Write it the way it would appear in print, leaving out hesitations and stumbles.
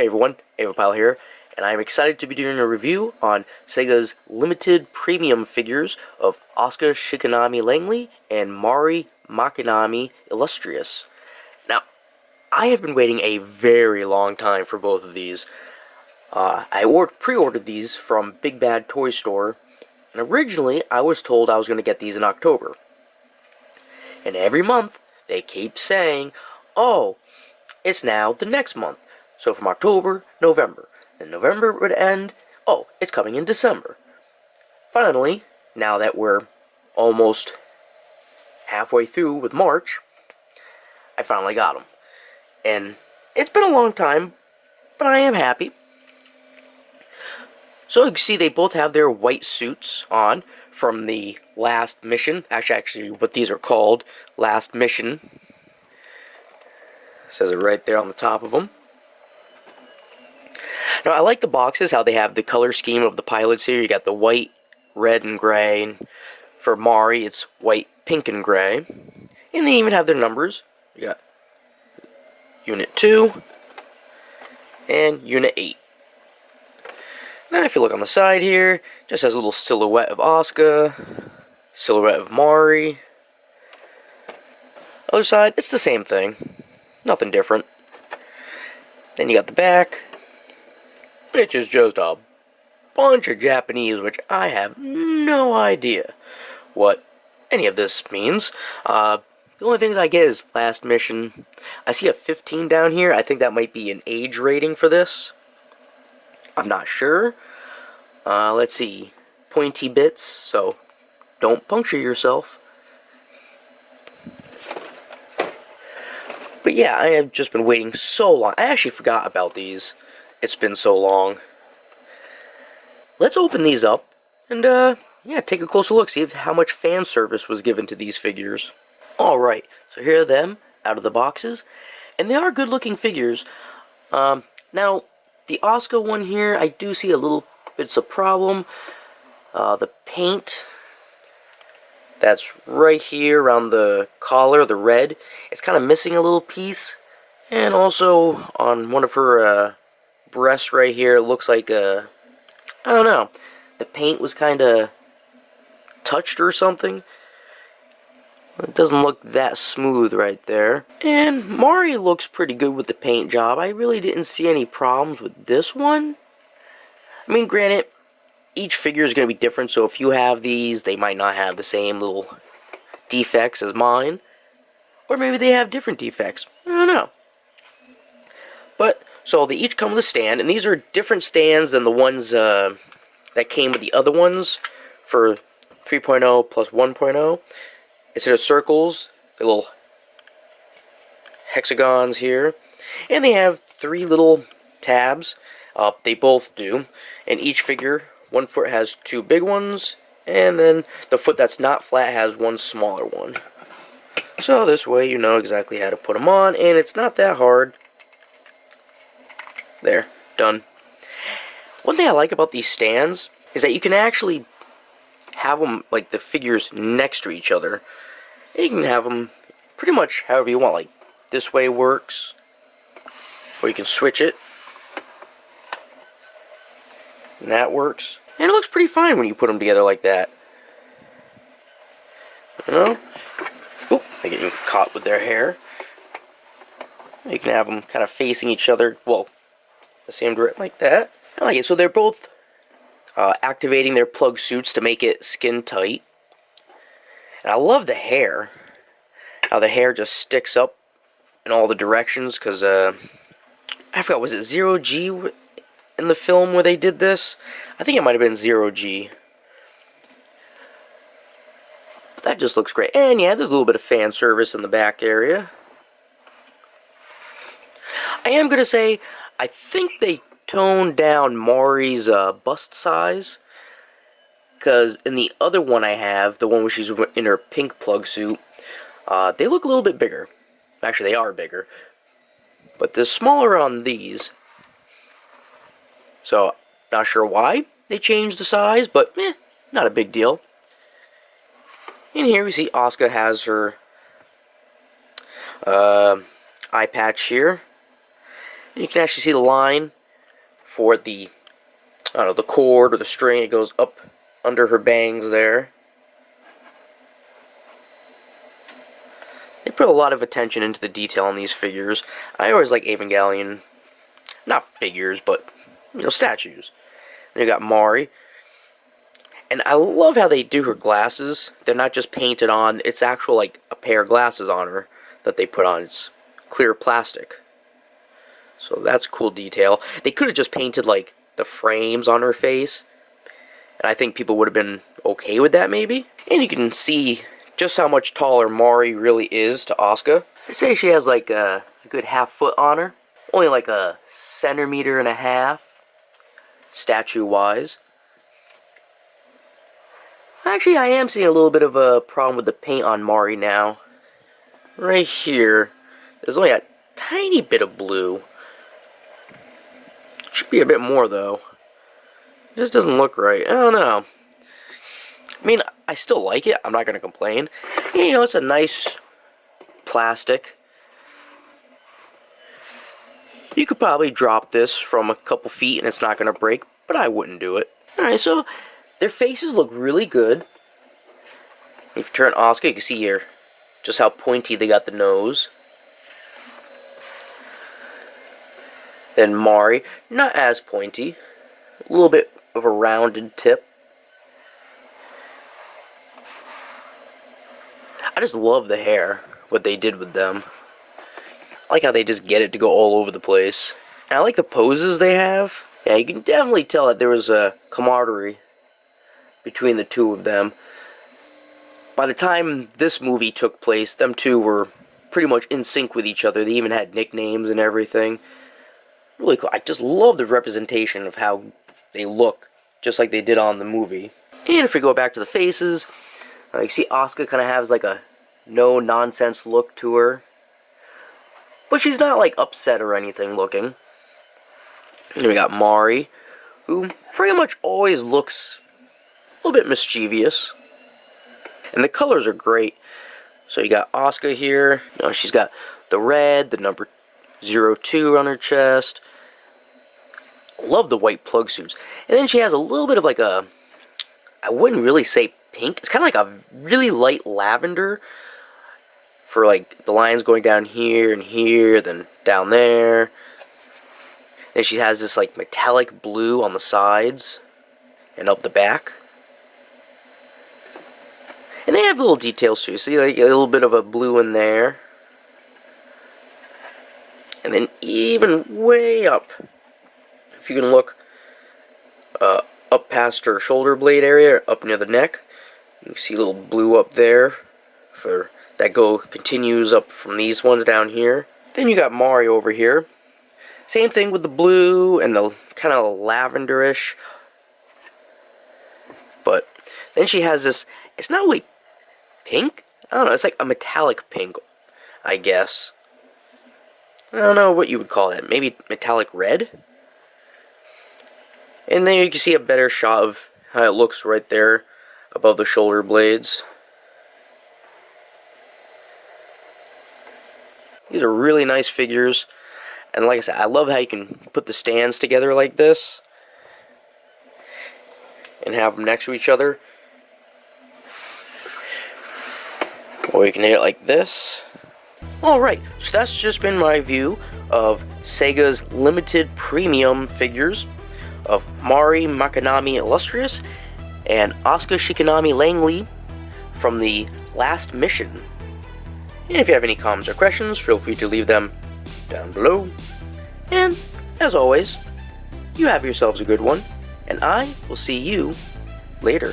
Hey everyone, Avapile here, and I'm excited to be doing a review on SEGA's limited premium figures of Asuka Shikanami Langley and Mari Makinami Illustrious. Now, I have been waiting a very long time for both of these. I pre-ordered these from Big Bad Toy Store, and originally I was told I was going to get these in October. And every month, they keep saying, oh, it's now the next month. So from October, November. Then November would end. Oh, it's coming in December. Finally, now that we're almost halfway through with March, I finally got them. And it's been a long time, but I am happy. So you can see they both have their white suits on from the last mission. Actually, what these are called, last mission. It says it right there on the top of them. Now, I like the boxes, how they have the color scheme of the pilots here. You got the white, red, and gray. And for Mari, it's white, pink, and gray. And they even have their numbers. You got Unit 2 and Unit 8. Now, if you look on the side here, it just has a little silhouette of Asuka, silhouette of Mari. Other side, it's the same thing. Nothing different. Then you got the back, which is just a bunch of Japanese, which I have no idea what any of this means. The only things I get is last mission. I see a 15 down here. I think that might be an age rating for this. I'm not sure. Let's see. Pointy bits, so don't puncture yourself. But yeah, I have just been waiting so long. I actually forgot about these. It's been so long. Let's open these up and, yeah, take a closer look. See how much fan service was given to these figures. Alright, so here are them out of the boxes. And they are good-looking figures. Now, the Asuka one here, I do see a little bit of problem. The paint that's right here around the collar, the red, it's kind of missing a little piece. And also on one of her breasts right here, it looks like I don't know, the paint was kind of touched or something. It doesn't look that smooth right there. And Mari looks pretty good with the paint job. I really didn't see any problems with this one. I mean, granted, each figure is going to be different, so if you have these, they might not have the same little defects as mine. Or maybe they have different defects. I don't know. But, so they each come with a stand, and these are different stands than the ones that came with the other ones for 3.0 plus 1.0. Instead of circles, the little hexagons here. And they have 3 little tabs. They both do. And each figure, one foot has 2 big ones, and then the foot that's not flat has 1 smaller one. So this way you know exactly how to put them on, and it's not that hard. There, done. One thing I like about these stands is that you can actually have them, like, the figures next to each other. And you can have them pretty much however you want. Like, this way works, or you can switch it. And that works. And it looks pretty fine when you put them together like that. You know? Oop, they're getting caught with their hair. You can have them kind of facing each other, well, the same direction like that. I like it. So they're both activating their plug suits to make it skin tight. And I love the hair. How the hair just sticks up in all the directions, because, I forgot, was it 0G in the film where they did this? I think it might have been 0G. But that just looks great. And yeah, there's a little bit of fan service in the back area. I am going to say, I think they toned down Mari's bust size. Because in the other one I have, the one where she's in her pink plug suit, they look a little bit bigger. Actually, they are bigger. But they're smaller on these. So, not sure why they changed the size, but not a big deal. In here we see Asuka has her eye patch here. And you can actually see the line for the, I don't know, the cord or the string. It goes up under her bangs there. They put a lot of attention into the detail on these figures. I always like Evangelion, not figures, but, you know, statues. And you got Mari. And I love how they do her glasses. They're not just painted on, it's actual, like, a pair of glasses on her that they put on. It's clear plastic. So that's a cool detail. They could have just painted, like, the frames on her face. And I think people would have been okay with that, maybe. And you can see just how much taller Mari really is to Asuka. I'd say she has, like, a good half foot on her. Only, like, a centimeter and a half, statue-wise. Actually, I am seeing a little bit of a problem with the paint on Mari now. Right here, there's only a tiny bit of blue. Should be a bit more, though. It just doesn't look right. I don't know. I mean, I still like it. I'm not going to complain. You know, it's a nice plastic. You could probably drop this from a couple feet and it's not going to break, but I wouldn't do it. Alright, so their faces look really good. If you turn Asuka, you can see here just how pointy they got the nose. Then Mari, not as pointy. A little bit of a rounded tip. I just love the hair, what they did with them. I like how they just get it to go all over the place. And I like the poses they have. Yeah, you can definitely tell that there was a camaraderie between the two of them. By the time this movie took place, them two were pretty much in sync with each other. They even had nicknames and everything. Really cool. I just love the representation of how they look, just like they did on the movie. And if we go back to the faces, you see Asuka kind of has like a no-nonsense look to her. But she's not like upset or anything looking. And we got Mari, who pretty much always looks a little bit mischievous. And the colors are great. So you got Asuka here. You know, she's got the red, the number 02 on her chest. Love the white plug suits. And then she has a little bit of like a, I wouldn't really say pink. It's kind of like a really light lavender for like the lines going down here and here, then down there. Then she has this like metallic blue on the sides and up the back. And they have little details too. See, like a little bit of a blue in there. And then even way up, if you can look up past her shoulder blade area, up near the neck, you can see a little blue up there for that continues up from these ones down here. Then you got Mari over here. Same thing with the blue and the kind of lavenderish. But then she has this, it's not really pink. I don't know, it's like a metallic pink, I guess. I don't know what you would call that. Maybe metallic red? And then you can see a better shot of how it looks right there above the shoulder blades. These are really nice figures. And like I said, I love how you can put the stands together like this and have them next to each other. Or you can hit it like this. Alright, so that's just been my review of Sega's limited premium figures of Mari Makanami Illustrious and Asuka Shikanami Langley from the last mission. And if you have any comments or questions, feel free to leave them down below. And, as always, you have yourselves a good one, and I will see you later.